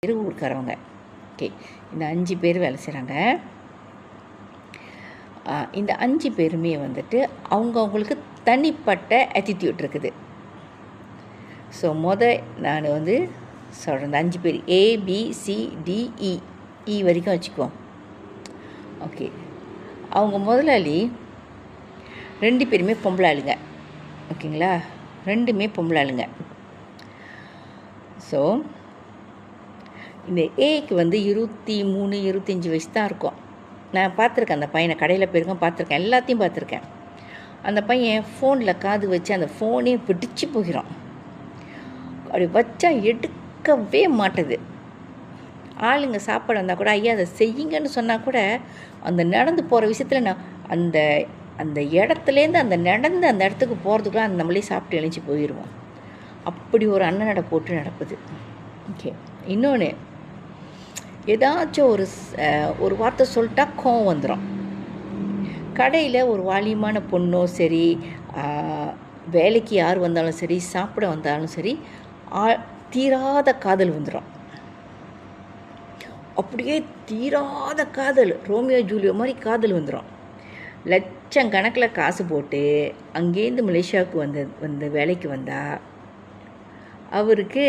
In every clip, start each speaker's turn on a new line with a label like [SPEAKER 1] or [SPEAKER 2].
[SPEAKER 1] பேர் ஊருக்காரவங்க. ஓகே, இந்த 5 பேர் வேலை செய்கிறாங்க. இந்த 5 பேருமே வந்துட்டு அவங்களுக்கு தனிப்பட்ட ஆட்டிடியூட் இருக்குது. ஸோ நான் வந்து சொல்கிறேன், இந்த 5 பேர் ABCDE வரைக்கும் வச்சுக்குவோம். ஓகே, அவங்க முதலாளி 2 பேருமே பொம்பளை ஆளுங்க. ஓகேங்களா, 2மே பொம்பளை ஆளுங்க. ஸோ இந்த ஏக்கு வந்து 23, 25 வயசு தான் இருக்கும். நான் பார்த்துருக்கேன், அந்த பையனை கடையில் போயிருக்கேன், பார்த்துருக்கேன், எல்லாத்தையும் பார்த்துருக்கேன். அந்த பையன் ஃபோனில் காது வச்சு அந்த ஃபோனே பிடிச்சி போகிறான். அப்படி வச்சா எடுக்கவே மாட்டுது. ஆளுங்க சாப்பாடு வந்தால் கூட ஐயா அதை செய்யுங்கன்னு சொன்னால் கூட அந்த நடந்து போகிற விஷயத்தில் நான் அந்த அந்த இடத்துலேருந்து அந்த இடத்துக்கு போகிறதுக்குலாம் அந்த நம்மளே சாப்பிட்டு எழுச்சி போயிடுவோம். அப்படி ஒரு அண்ணனடை போட்டு நடக்குது. ஓகே, இன்னொன்று, ஏதாச்சும் ஒரு வார்த்தை சொல்லிட்டா கோவம் வந்துடும். கடையில் ஒரு வாலியமான பொண்ணோ சரி, வேலைக்கு யார் வந்தாலும் சரி, சாப்பிட வந்தாலும் சரி, தீராத காதல் வந்துடும். அப்படியே தீராத காதல், ரோமியோ ஜூலியோ மாதிரி காதல் வந்துடும். லட்சக்கணக்கில் காசு போட்டு அங்கேருந்து மலேசியாவுக்கு வந்த வேலைக்கு வந்தால் அவருக்கு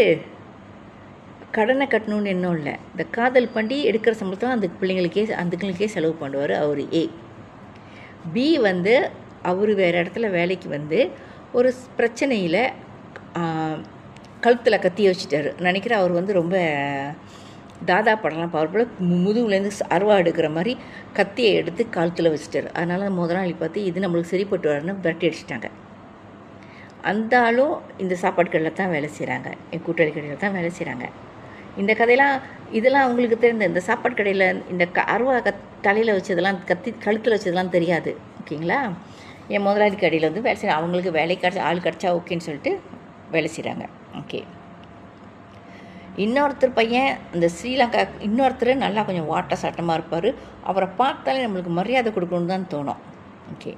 [SPEAKER 1] கடனை கட்டணும்னு எண்ணம் இல்லை. இந்த காதல் பண்ணி எடுக்கிற சம்பளத்தில் அதுங்களுக்கே செலவு பண்ணுவார் அவர். பி வந்து அவர் வேறு இடத்துல வேலைக்கு வந்து ஒரு பிரச்சனையில் கழுத்தில் கத்தியை வச்சுட்டார். நினைக்கிறேன் அவர் வந்து ரொம்ப தாதா படலாம் பவர் போல் முதுகுலேருந்து அருவா எடுக்கிற மாதிரி கத்தியை எடுத்து கழுத்தில் வச்சுட்டார். அதனால் முதலாளி பார்த்து இது நம்மளுக்கு சரிப்பட்டு வரணும்னு விரட்டி அடிச்சிட்டாங்க. அந்த ஆளும் இந்த சாப்பாடு கடையில் தான் வேலை செய்கிறாங்க, என் கூட்டாளி கடையில் தான் வேலை செய்கிறாங்க. இந்த கதையெல்லாம் இதெல்லாம் அவங்களுக்கு தெரிந்த இந்த சாப்பாடு கடையில் இந்த அருவா தலையில் வச்சதெல்லாம் கழுத்தில் வச்சதெல்லாம் தெரியாது. ஓகேங்களா, என் முதலாளி கடையில் வந்து வேலை செய்கிறாங்க. அவங்களுக்கு வேலை ஆள் கிடச்சா ஓகேன்னு சொல்லிட்டு வேலை செய்கிறாங்க. ஓகே, இன்னொருத்தர் பையன் இந்த ஸ்ரீலங்கா, இன்னொருத்தர் நல்லா கொஞ்சம் வாட்ட சாட்டமாக இருப்பார். அவரை பார்த்தாலே நம்மளுக்கு மரியாதை கொடுக்கணுன்னு தான் தோணும். ஓகே,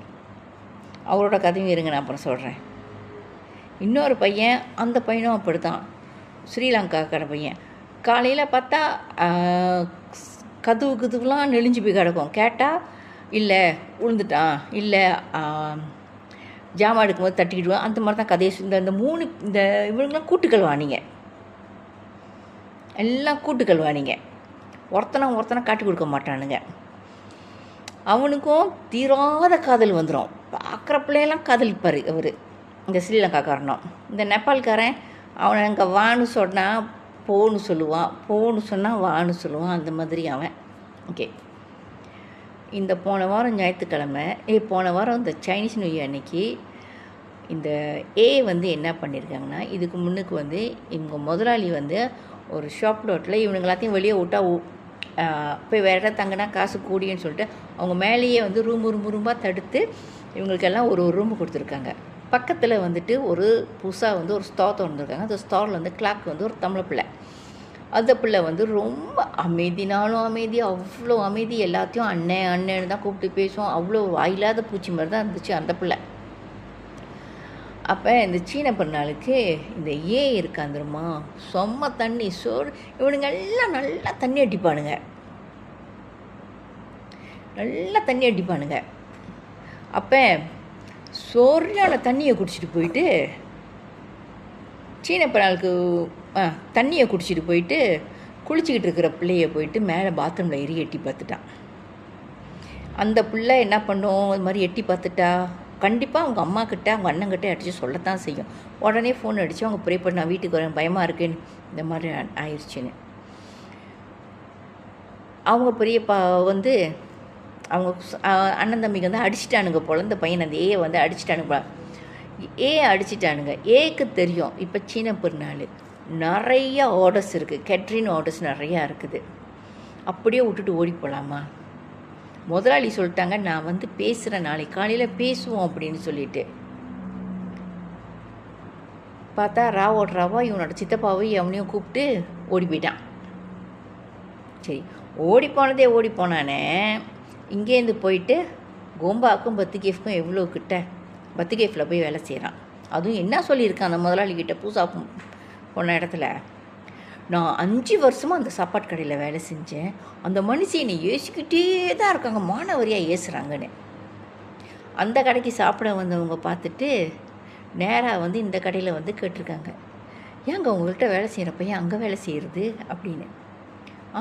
[SPEAKER 1] அவரோட கதையும் இருங்க, நான் அப்புறம் சொல்கிறேன். இன்னொரு பையன், அந்த பையனும் அப்படி தான், ஸ்ரீலங்காக்கார பையன். காலையில் பார்த்தா கதுவுலாம் நெளிஞ்சு போய் கிடக்கும். கேட்டால் இல்லை உழுந்துட்டான், இல்லை ஜாமான் எடுக்கும்போது தட்டிக்கிடுவான். அந்த மாதிரி தான் கதையை. இந்த 3 இவங்களாம் கூட்டுக்கள் வாணிங்க, எல்லாம் கூட்டுக்கள் வாணிங்க. ஒருத்தனை காட்டி கொடுக்க மாட்டானுங்க. அவனுக்கும் தீராத காதல் வந்துடும். பார்க்குற பிள்ளையெல்லாம் காதலிப்பார் அவர், இந்த ஸ்ரீலங்காக்காரனும். இந்த நேபாள்காரன் அவனை அங்கே வான்னு சொன்னால் போன்னு சொல்லுவான், போன்னு சொன்னால் வான்னு சொல்லுவான், அந்த மாதிரி அவன். ஓகே, இந்த போன வாரம் ஞாயிற்றுக்கிழமை, போன வாரம் இந்த சைனீஸ் நியூ இயர் அன்னைக்கு இந்த வந்து என்ன பண்ணியிருக்காங்கன்னா, இதுக்கு முன்னுக்கு வந்து இவங்க முதலாளி வந்து ஒரு ஷாப் ரோட்டில் இவனுங்க எல்லாத்தையும் வெளியே விட்டா போய் வேறு இடத்துல தங்கினா காசு கூடின்னு சொல்லிட்டு அவங்க மேலேயே வந்து ரூம்பாக தடுத்து இவங்களுக்கெல்லாம் ஒரு ரூமு கொடுத்துருக்காங்க. பக்கத்தில் வந்துட்டு ஒரு புதுசாக வந்து ஒரு ஸ்டார் திறந்துருக்காங்க. அந்த ஸ்டாரில் வந்து கிளாக் வந்து ஒரு தமிழ் பிள்ளை. அந்த பிள்ளை வந்து ரொம்ப அமைதினாலும் அமைதி, அவ்வளோ அமைதி, எல்லாத்தையும் அண்ணன்னு தான் கூப்பிட்டு பேசுவோம். அவ்வளோ வாயில்லாத பூச்சி மாதிரி தான் இருந்துச்சு அந்த பிள்ளை. அப்போ இந்த சீன பிறநாளுக்கு இந்த இருக்கான் தெரியுமா, செம்ம தண்ணி சோறு. இவனுங்க எல்லாம் நல்லா தண்ணி அடிப்பானுங்க, நல்லா தண்ணி அடிப்பானுங்க. அப்போ சோறியான தண்ணியை குடிச்சிட்டு போயிட்டு சீன பிறநாளுக்கு தண்ணியை குடிச்சிட்டு போயிட்டு குளிச்சிக்கிட்டு இருக்கிற பிள்ளைய போயிட்டு மேலே பாத்ரூமில் எரி எட்டி பார்த்துட்டான். அந்த பிள்ளை என்ன பண்ணும், இது மாதிரி எட்டி பார்த்துட்டா கண்டிப்பாக அவங்க அம்மாக்கிட்ட அவங்க அண்ணங்கிட்ட அடித்து சொல்லத்தான் செய்யும். உடனே ஃபோன் அடித்து அவங்க ப்ரே பண்ண, நான் வீட்டுக்கு வரேன், பயமாக இருக்குன்னு, இந்த மாதிரி ஆயிடுச்சுன்னு. அவங்க பெரியப்பா வந்து அவங்க அண்ணன் தம்பிக்கு வந்து அடிச்சிட்டானுங்க போல். இந்த பையன் அந்த வந்து அடிச்சிட்டானுங்க, அடிச்சிட்டானுங்க. ஏக்கு தெரியும் இப்போ சீன பெருநாள் நிறைய ஆர்டர்ஸ் இருக்குது, கேட்ரின் ஆர்டர்ஸ் நிறையா இருக்குது. அப்படியே விட்டுட்டு ஓடி போகலாமா? முதலாளி சொல்லிட்டாங்க, நான் வந்து பேசுகிறேன், நாளைக்கு காலையில் பேசுவோம் அப்படின்னு சொல்லிட்டு. பார்த்தா ராவா இவனோட சித்தப்பாவை அவனையும் கூப்பிட்டு ஓடி போயிட்டான். சரி, ஓடி போனானே, இங்கேருந்து போயிட்டு கோம்பாக்கும் பத்துகேஃப்க்கும் எவ்வளோ கிட்ட, பத்துகேஃபில் போய் வேலை செய்கிறான். அதுவும் என்ன சொல்லியிருக்கான் அந்த முதலாளிக்கிட்ட பூசா போன இடத்துல, நான் 5 வருஷமாக அந்த சாப்பாட்டு கடையில் வேலை செஞ்சேன். அந்த மனுஷி என்னை ஏசிக்கிட்டே தான் இருக்காங்க, மானவரியாக ஏசுகிறாங்கன்னு. அந்த கடைக்கு சாப்பிட வந்தவங்க பார்த்துட்டு நேராக வந்து இந்த கடையில் வந்து கேட்டிருக்காங்க, ஏங்க உங்கள்கிட்ட வேலை செய்கிற பையன் அங்கே வேலை செய்கிறது அப்படின்னு.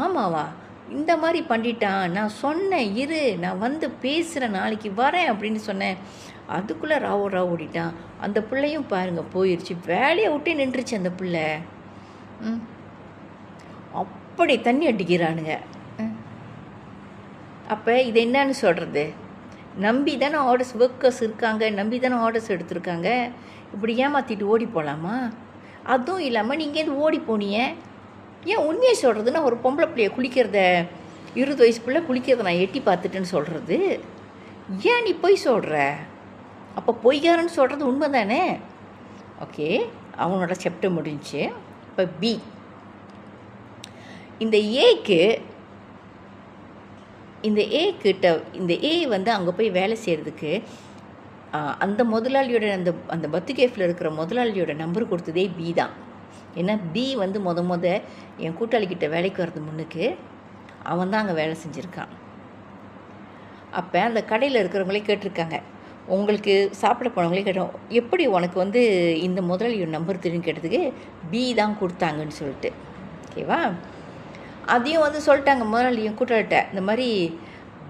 [SPEAKER 1] ஆமாவா, இந்த மாதிரி பண்ணிட்டான். நான் சொன்னேன், இரு நான் வந்து பேசுகிறேன், நாளைக்கு வரேன் அப்படின்னு சொன்னேன். அதுக்குள்ளே ராவோ ஓடிட்டான். அந்த பிள்ளையும் பாருங்கள் போயிடுச்சு, வேலையை விட்டே நின்றுச்சு அந்த பிள்ளை. அப்படி தண்ணி அடிக்கிறானுங்க. அப்போ இது என்னன்னு சொல்கிறது? நம்பி தானே ஆர்டர்ஸ், ஒர்க்கர்ஸ் இருக்காங்க, நம்பி தானே ஆர்டர்ஸ் எடுத்திருக்காங்க. இப்படி ஏமாற்றிட்டு ஓடி போகலாமா? அதுவும் இல்லாமல் நீங்கள் எது ஓடி போனீங்க? ஏன் உண்மையை சொல்கிறதுன்னா, ஒரு பொம்பளை பிள்ளைய குளிக்கிறத 20 வயசு பிள்ளை குளிக்கிறத நான் எட்டி பார்த்துட்டேன்னு சொல்கிறது, ஏன் நீ பொய் சொல்கிற? அப்போ பொய்காரன்னு சொல்கிறது உண்மை தானே? ஓகே, அவனோட சாப்டர் முடிஞ்சு. இப்போ பி, இந்த ஏ வந்து அங்கே போய் வேலை செய்கிறதுக்கு அந்த முதலாளியோட அந்த பத்து கேஃபில் இருக்கிற முதலாளியோட நம்பர் கொடுத்ததே பி தான். ஏன்னா பி வந்து என் கூட்டாளிக்கிட்ட வேலைக்கு வர்றது முன்னுக்கு அவன் தான் அங்கே வேலை செஞ்சுருக்கான். அப்போ அந்த கடையில் இருக்கிறவங்களே கேட்டிருக்காங்க, உங்களுக்கு சாப்பிட போனவங்களே கேட்டோம், எப்படி உனக்கு வந்து இந்த முதலாளியோட நம்பர் தெரியும் கேட்டதுக்கு பி தான் கொடுத்தாங்கன்னு சொல்லிட்டு. ஓகேவா? அதையும் வந்து சொல்லிட்டாங்க முதலாளி என் கூட்டாளிட்ட, இந்த மாதிரி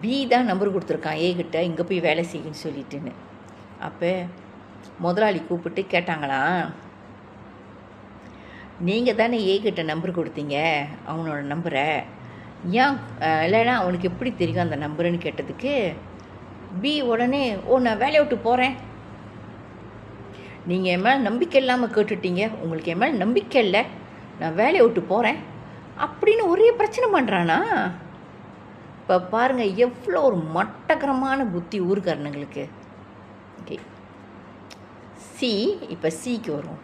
[SPEAKER 1] பி தான் நம்பர் கொடுத்துருக்கான் ஏகிட்ட, இங்கே போய் வேலை செய்யுன்னு சொல்லிட்டுன்னு. அப்போ முதலாளி கூப்பிட்டு கேட்டாங்களா, நீங்கள் தானே ஏகிட்ட நம்பர் கொடுத்தீங்க அவனோட நம்பரை, ஏன் இல்லைனா அவனுக்கு எப்படி தெரியும் அந்த நம்பருன்னு கேட்டதுக்கு பி உடனே, நான் வேலையை விட்டு போகிறேன், நீங்கள் என் மேலே நம்பிக்கை இல்லாமல் கேட்டுட்டீங்க, உங்களுக்கு என் மேலே நம்பிக்கை இல்லை, நான் வேலையை விட்டு போகிறேன் அப்படின்னு ஒரே பிரச்சனை பண்ணுறானா? இப்போ பாருங்கள் எவ்வளோ ஒரு மட்டகரமான புத்தி ஊர்காரனுங்களுக்கு. ஓகே, சி, இப்போ சிக்கு வரும்.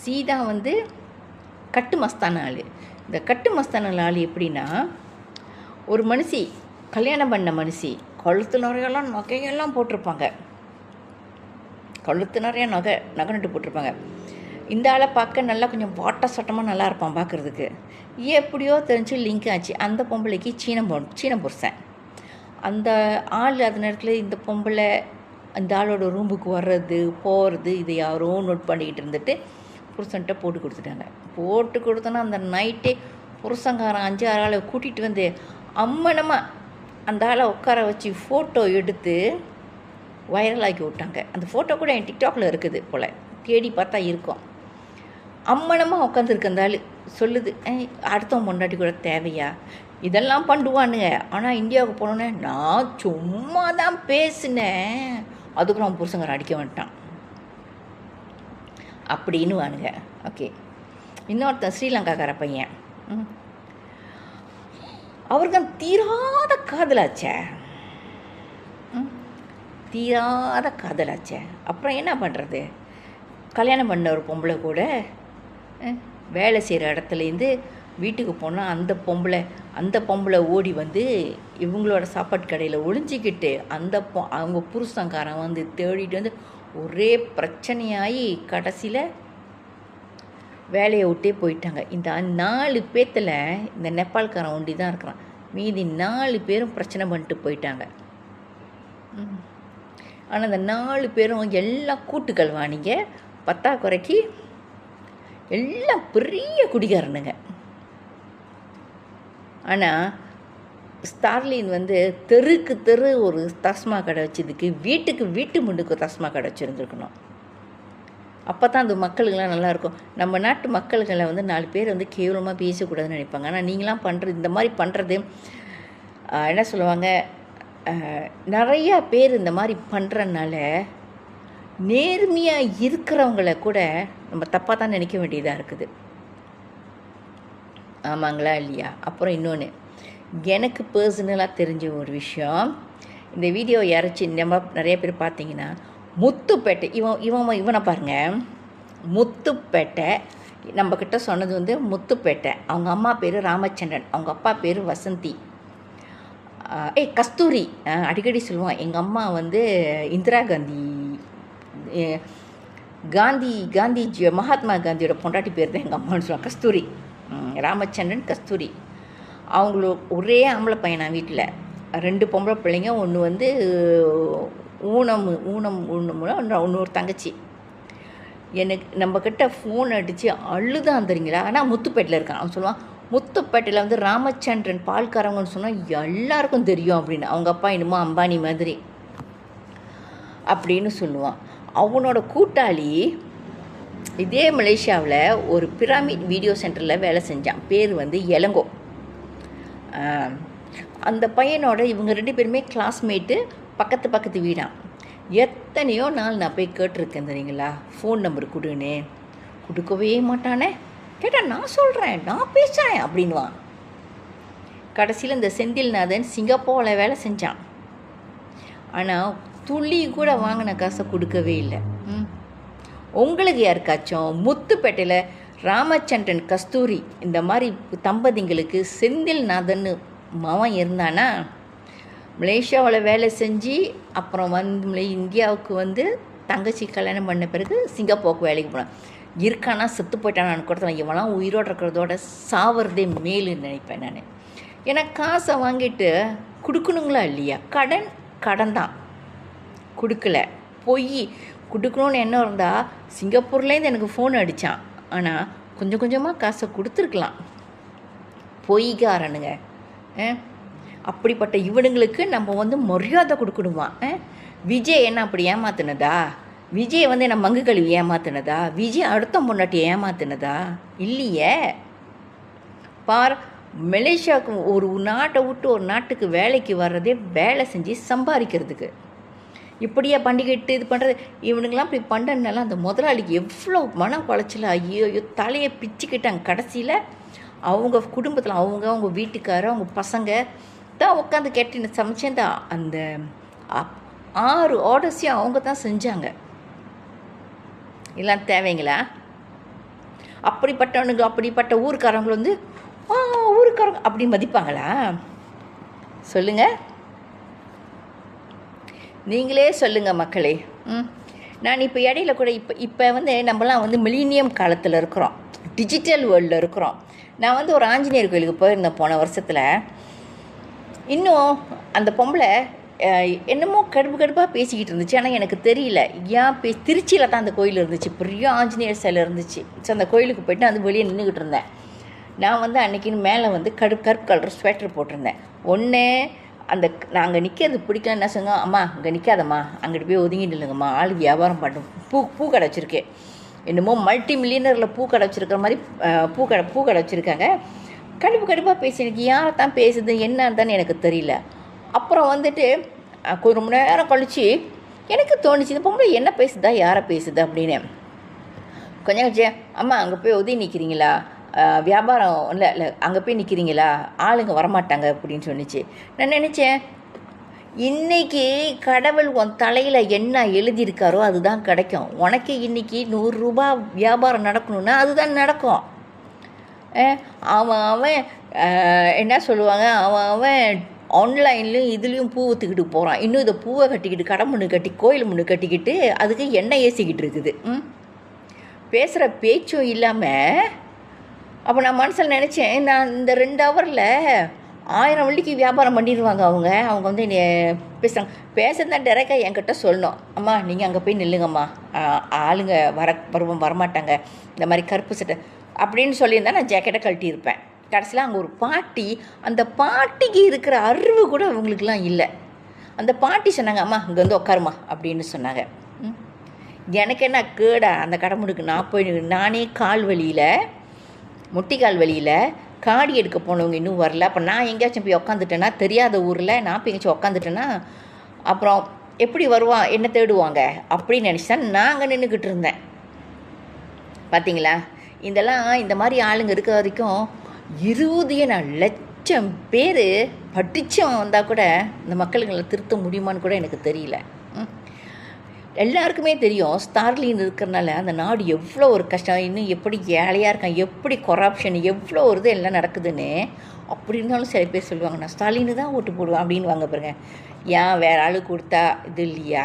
[SPEAKER 1] சி தான் வந்து கட்டு மஸ்தான ஆள். இந்த கட்டு மஸ்தான ஆள் எப்படின்னா, ஒரு மனுஷி கல்யாணம் பண்ண மனுஷி கழுத்து நிறையெல்லாம் நகையெல்லாம் போட்டிருப்பாங்க, கழுத்து நிறைய நகை நட்டு போட்டிருப்பாங்க. இந்த ஆளை பார்க்க நல்லா கொஞ்சம் வாட்ட சட்டமாக நல்லா இருப்பான் பார்க்குறதுக்கு. எப்படியோ தெரிஞ்சு லிங்க் ஆச்சு. அந்த பொம்பளைக்கு சீன புருஷன். அந்த ஆள் அது நேரத்தில் இந்த பொம்பளை அந்த ஆளோட ரூமுக்கு வர்றது போகிறது இதை யாரோ நோட் பண்ணிக்கிட்டு இருந்துட்டு புருஷன்கிட்ட போட்டு கொடுத்தோன்னா அந்த நைட்டே புருஷங்காரன் 5-6 ஆளை கூட்டிகிட்டு வந்து அம்மனமாக அந்த ஆளை உட்கார வச்சு ஃபோட்டோ எடுத்து வைரலாக்கி விட்டாங்க. அந்த ஃபோட்டோ கூட என் டிக்டாக்ல இருக்குது போல், தேடி பார்த்தா இருக்கும். அம்மனமாக உட்காந்துருக்கு அந்த ஆள். சொல்லுது, அடுத்தவன் பொண்டாட்டி கூட தேவையா? இதெல்லாம் பண்ணுவானுங்க. ஆனால் இந்தியாவுக்கு போனோன்னே நான் சும்மா தான் பேசினேன், அதுக்கு அவன் புருஷங்காரன் அடிக்க வந்துட்டான் அப்படின்னு வானுங்க. ஓகே, இன்னொருத்தன் ஸ்ரீலங்காக்கார பையன், அவருக்கு தீராத காதலாச்சே, தீராத காதலாச்சே. அப்புறம் என்ன பண்ணுறது? கல்யாணம் பண்ண ஒரு பொம்பளை கூட வேலை செய்கிற இடத்துலேருந்து வீட்டுக்கு போனால் அந்த பொம்பளை ஓடி வந்து இவங்களோட சாப்பாட்டு கடையில் ஒளிஞ்சிக்கிட்டு அவங்க புருஷங்காரன் வந்து தேடிட்டு வந்து ஒரே பிரச்சனையாகி கடைசியில் வேலையை விட்டே போயிட்டாங்க. இந்த 4 பேத்தில் இந்த நேபாள்காரன் ஒண்டி தான் இருக்கிறான், மீதி 4 பேரும் பிரச்சனை பண்ணிட்டு போயிட்டாங்க. ஆனால் அந்த 4 பேரும் எல்லாம் கூட்டுக்கள் வாணிங்க, பத்தாக்குறைக்கு எல்லாம் பெரிய குடிகாரனுங்க. ஆனால் ஸ்டார்லின் வந்து தெருக்கு தெரு ஒரு தஸ்மா கடை வச்சதுக்கு வீட்டு முன்னுக்கு தஸ்மா கடை வச்சுருந்துருக்கணும். அப்போ தான் அந்த மக்களுக்கெல்லாம் நல்லாயிருக்கும். நம்ம நாட்டு மக்களுகளை வந்து 4 பேர் வந்து கேவலமாக பேசக்கூடாதுன்னு நினைப்பாங்க. ஆனால் நீங்களாம் பண்ணுறது, இந்த மாதிரி பண்ணுறது என்ன சொல்லுவாங்க, நிறையா பேர் இந்த மாதிரி பண்ணுறதுனால நேர்மையாக இருக்கிறவங்கள கூட நம்ம தப்பாக தான் நினைக்க வேண்டியதாக இருக்குது. ஆமாங்களா இல்லையா? அப்புறம் இன்னொன்று, எனக்கு பர்சனலாக தெரிஞ்ச ஒரு விஷயம், இந்த வீடியோ யாராச்சும் நம்ம நிறைய பேர் பார்த்தீங்கன்னா, முத்துப்பேட்டை இவனை பாருங்கள், முத்துப்பேட்டை நம்மக்கிட்ட சொன்னது வந்து முத்துப்பேட்டை. அவங்க அம்மா பேர் ராமச்சந்திரன், அவங்க அப்பா பேர் வசந்தி. கஸ்தூரி. அடிக்கடி சொல்லுவான், எங்கள் அம்மா வந்து இந்திரா காந்திஜி மகாத்மா காந்தியோட பொண்டாட்டி பேர் தான் எங்கள் அம்மான்னு சொல்லுவாங்க, கஸ்தூரி. ராமச்சந்திரன், கஸ்தூரி. அவங்களுக்கு ஒரே ஆம்பளை பையனா வீட்டில், 2 பொம்பளை பிள்ளைங்க, ஒன்று வந்து இன்னொரு தங்கச்சி. எனக்கு நம்மக்கிட்ட ஃபோன் அடித்து அழுதான் தெரியுங்களா. ஆனால் முத்துப்பேட்டில் இருக்கான். அவன் சொல்லுவான், முத்துப்பேட்டையில் வந்து ராமச்சந்திரன் பால்காரங்கன்னு சொன்னால் எல்லாருக்கும் தெரியும் அப்படின்னு. அவங்க அப்பா என்னமோ அம்பானி மாதிரி அப்படின்னு சொல்லுவான். அவனோட கூட்டாளி இதே மலேசியாவில் ஒரு பிராமிட் வீடியோ சென்டரில் வேலை செஞ்சான். பேர் வந்து எலங்கோ. அந்த பையனோட இவங்க 2 பேருமே கிளாஸ்மேட்டு, பக்கத்து வீடான். எத்தனையோ நாள் நான் போய் கேட்டிருக்கேன் தெரியுங்களா, ஃபோன் நம்பர் கொடுன்னு. கொடுக்கவே மாட்டானே. கேட்டால் நான் சொல்கிறேன், நான் பேசுகிறேன் அப்படின்வான். கடைசியில் இந்த செந்தில்நாதன் சிங்கப்பூரில் வேலை செஞ்சான். ஆனால் துளி கூட வாங்கின காசை கொடுக்கவே இல்லை. உங்களுக்கு யாருக்காச்சும் முத்துப்பேட்டையில் ராமச்சந்திரன், கஸ்தூரி இந்த மாதிரி தம்பதிங்களுக்கு செந்தில்நாதன் மவன் இருந்தானா, மலேசியாவில் வேலை செஞ்சு அப்புறம் வந்து இந்தியாவுக்கு வந்து தங்கச்சி கல்யாணம் பண்ண பிறகு சிங்கப்பூருக்கு வேலைக்கு போனான். இருக்கானா செத்து போயிட்டானான்னு கூட இவெல்லாம் உயிரோடு இருக்கிறதோட சாவறதே மேலுன்னு நினைப்பேன் நான். ஏன்னா காசை வாங்கிட்டு கொடுக்கணுங்களா இல்லையா? கடன் தான், கொடுக்கல. பொய் கொடுக்கணுன்னு என்ன இருந்தால் சிங்கப்பூர்லேருந்து எனக்கு ஃபோன் அடித்தான். ஆனால் கொஞ்சம் கொஞ்சமாக காசை கொடுத்துருக்கலாம். பொய்காரனுங்க. அப்படிப்பட்ட இவனுங்களுக்கு நம்ம வந்து மரியாதை கொடுக்கணுமா? விஜய் என்ன அப்படி ஏமாத்தினதா? விஜய் வந்து என்ன மங்கு கழுவி ஏமாத்தினதா? விஜய் அடுத்த முன்னாடி ஏமாத்தினதா? இல்லையே. பார், மலேசியாவுக்கு ஒரு நாட்டை விட்டு ஒரு நாட்டுக்கு வேலைக்கு வர்றதே வேலை செஞ்சு சம்பாதிக்கிறதுக்கு. இப்படியே பண்டிகைட்டு இது பண்ணுறது. இவனுங்களாம் இப்படி பண்ணுறதுனால அந்த முதலாளிக்கு எவ்வளோ மனம் குலைச்சல. ஐயோ தலையை பிச்சுக்கிட்டாங்க. கடைசியில் அவங்க குடும்பத்தில் அவங்க வீட்டுக்காரர், அவங்க பசங்க தான் உட்காந்து கேட்டு சமைச்சேன். அந்த 6 ஆர்டர்ஸையும் அவங்க தான் செஞ்சாங்க. எல்லாம் தேவைங்களா? அப்படிப்பட்டவனுங்க, அப்படிப்பட்ட ஊருக்காரங்க வந்து ஊருக்காரங்க அப்படி மதிப்பாங்களா? சொல்லுங்கள், நீங்களே சொல்லுங்கள் மக்களே. நான் இப்போ இடையில கூட இப்போ வந்து நம்மலாம் வந்து மில்லினியம் காலத்தில் இருக்கிறோம், டிஜிட்டல் வேர்ல்டில் இருக்கிறோம். நான் வந்து ஒரு ஆஞ்சநேயர் கோயிலுக்கு போயிருந்தேன் போன வருஷத்தில். இன்னும் அந்த பொம்பளை என்னமோ கடுப்பாக பேசிக்கிட்டு இருந்துச்சு. ஆனால் எனக்கு தெரியல ஏன் திருச்சியில் தான் அந்த கோயில் இருந்துச்சு, பெரிய ஆஞ்சநேயர் சிலை இருந்துச்சு. ஸோ அந்த கோயிலுக்கு போய்ட்டு அது வெளியே நின்றுக்கிட்டு இருந்தேன். நான் வந்து அன்றைக்கின்னு மேலே வந்து கருப்பு கலர் ஸ்வெட்டர் போட்டிருந்தேன். ஒன்று அந்த நாங்கள் நிற்கிறது பிடிக்கல. என்ன சொங்க, அம்மா அங்கே நிற்காதம்மா, அங்கிட்டு போய் ஒதுங்கி நில்லுங்கம்மா, ஆள் வியாபாரம் பண்ணும், பூ கடை வச்சுருக்கேன். என்னமோ மல்டி மில்லியனரில் பூ கடை வச்சுருக்கிற மாதிரி பூ கடை வச்சுருக்காங்க. கடுப்பாக பேசி எனக்கு யாரை தான் பேசுது என்னன்னு எனக்கு தெரியல. அப்புறம் வந்துட்டு ஒரு மணி நேரம் கழித்து எனக்கு தோணுச்சு, இந்த பொம்பளை என்ன பேசுதா, யாரை பேசுது அப்படின்னு. கொஞ்சம் கழிச்சு, அம்மா அங்கே போய் ஒதுங்கி நிற்கிறீங்களா, வியாபாரம் இல்லை அங்கே போய் நிற்கிறீங்களா, ஆளுங்க வரமாட்டாங்க அப்படின்னு சொன்னிச்சு. நான் நினச்சேன், இன்றைக்கி கடவுள் உன் தலையில் என்ன எழுதியிருக்காரோ அதுதான் கிடைக்கும். உனக்கு இன்றைக்கி 100 ரூபா வியாபாரம் நடக்கணுன்னா அதுதான் நடக்கும். அவன் என்ன சொல்லுவாங்க, அவன் ஆன்லைன்லையும் இதுலேயும் பூ ஊற்றுக்கிட்டு போகிறான். இன்னும் இதை பூவை கட்டிக்கிட்டு கடை முன்னு கட்டி கோயில் முன்னு கட்டிக்கிட்டு அதுக்கு எண்ணெய் ஏசிக்கிட்டு இருக்குது. பேசுகிற பேச்சும் இல்லாமல். அப்போ நான் மனசில் நினச்சேன், நான் இந்த 2 ஹவரில் 1000 வெள்ளிக்கு வியாபாரம் பண்ணிடுவாங்க அவங்க வந்து பேசுறது தான் டைரெக்டாக என்கிட்ட சொல்லணும். அம்மா நீங்கள் அங்கே போய் நில்லுங்கம்மா, ஆளுங்க வரமாட்டாங்க, இந்த மாதிரி கருப்பு சட்டை அப்படின்னு சொல்லியிருந்தா நான் ஜாக்கெட்டை கழட்டியிருப்பேன். கடைசியில் அங்கே ஒரு பாட்டி, அந்த பாட்டிக்கு இருக்கிற அறிவு கூட அவங்களுக்குலாம் இல்லை. அந்த பாட்டி சொன்னாங்க, அம்மா இங்கே வந்து உட்காருமா அப்படின்னு சொன்னாங்க. எனக்கு என்ன கேடா அந்த கடமுடுக்கு நான் போய் நானே முட்டிக்கால் வலியில் காடி எடுக்க போனவங்க இன்னும் வரல. அப்போ நான் எங்கேயாச்சும் போய் உக்காந்துட்டேன்னா, தெரியாத ஊரில் நான் போய் எங்கேயாச்சும் உக்காந்துட்டேன்னா அப்புறம் எப்படி வருவான், என்ன தேடுவாங்க அப்படின்னு நினச்சி தான் நாங்கள் நின்றுக்கிட்டு இருந்தேன். பார்த்தீங்களா, இந்த மாதிரி ஆளுங்க இருக்க வரைக்கும் 20 லட்சம் பேர் படித்தோம் வந்தால் கூட இந்த மக்களுங்களை திருத்த முடியுமான்னு கூட எனக்கு தெரியல. எல்லாருக்குமே தெரியும் ஸ்டார்லின் இருக்கிறனால அந்த நாடு எவ்வளோ ஒரு கஷ்டம், இன்னும் எப்படி ஏழையாக இருக்கான், எப்படி கொரப்ஷன், எவ்வளோ ஒரு இது எல்லாம் நடக்குதுன்னு. அப்படி இருந்தாலும் சில பேர் சொல்லுவாங்க, நான் ஸ்டாலின்னு தான் ஓட்டு போடுவேன் அப்படின்னு வாங்க பாருங்க. ஏன் வேறு ஆளு கொடுத்தா இது இல்லையா?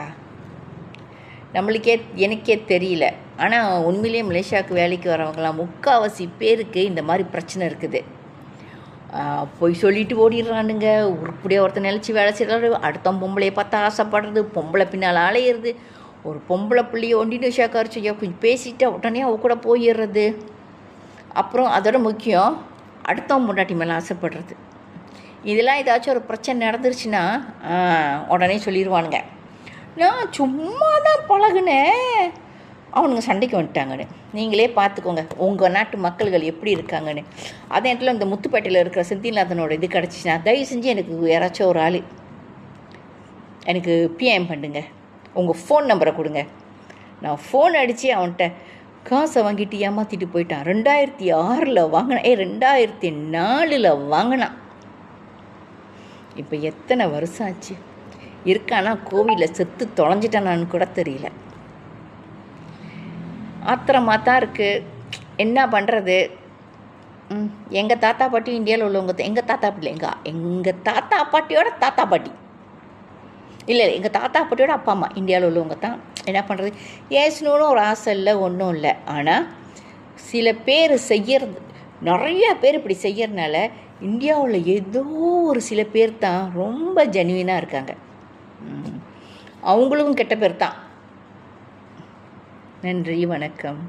[SPEAKER 1] எனக்கே தெரியல. ஆனால் உண்மையிலேயே மலேசியாவுக்கு வேலைக்கு வரவங்களாம் முக்கால்வாசி பேருக்கு இந்த மாதிரி பிரச்சனை இருக்குது. போய் சொல்லிட்டு ஓடிடுறானுங்க. உருப்படியாக ஒருத்தர் நிலச்சி வேலை செய்கிறாரு, அடுத்த பொம்பளையை பார்த்தா ஆசைப்படுறது, பொம்பளை பின்னால் அலையிறது. ஒரு பொம்பளை பிள்ளையை ஒண்டினேஷியா கரைச்சியா கொஞ்சம் பேசிட்டு உடனே அவ கூட போயிடுறது. அப்புறம் அதோட முக்கியம் அடுத்தவன் பொண்டாட்டி மேலே ஆசைப்படுறது. இதெல்லாம் ஏதாச்சும் ஒரு பிரச்சனை நடந்துருச்சுன்னா உடனே சொல்லிடுவானுங்க, நான் சும்மா தான் பழகுனேன், அவனுங்க சண்டைக்கு வந்துட்டாங்கன்னு. நீங்களே பார்த்துக்கோங்க உங்கள் நாட்டு மக்கள்கள் எப்படி இருக்காங்கன்னு. அதே இடத்துல இந்த முத்துப்பேட்டையில் இருக்கிற சித்திநாதனோட இது கிடச்சிச்சின்னா தயவு செஞ்சு எனக்கு யாராச்சும் ஒரு ஆள் எனக்கு பிஎம் பண்ணுங்க, உங்கள் ஃபோன் நம்பரை கொடுங்க. நான் ஃபோன் அடித்து அவன்கிட்ட காசை வாங்கிட்டு ஏமாற்றிட்டு போயிட்டான். 2006 வாங்கினான், 2004 வாங்கினான். இப்போ எத்தனை வருஷம் ஆச்சு? இருக்கானா கோவிலில் செத்து தொலைஞ்சிட்டானான்னு கூட தெரியல. ஆத்திரமாக தான் இருக்குது. என்ன பண்ணுறது? எங்கள் தாத்தா பாட்டி இந்தியாவில் உள்ளவங்க, எங்கள் தாத்தா பாட்டி எங்கள் தாத்தா பாட்டியோட தாத்தா பாட்டி இல்லை, எங்கள் தாத்தா பாட்டியோட அப்பா அம்மா இந்தியாவில் உள்ளவங்க தான். என்ன பண்ணுறது? ஏசணுன்னு ஒரு ஆசை இல்லை, ஒன்றும் இல்லை. ஆனால் சில பேர் செய்யறது, நிறையா பேர் இப்படி செய்யறதுனால இந்தியாவில் ஏதோ ஒரு சில பேர் தான் ரொம்ப ஜெனுவினாக இருக்காங்க. அவங்களுக்கும் கெட்ட பேர் தான். நன்றி, வணக்கம்.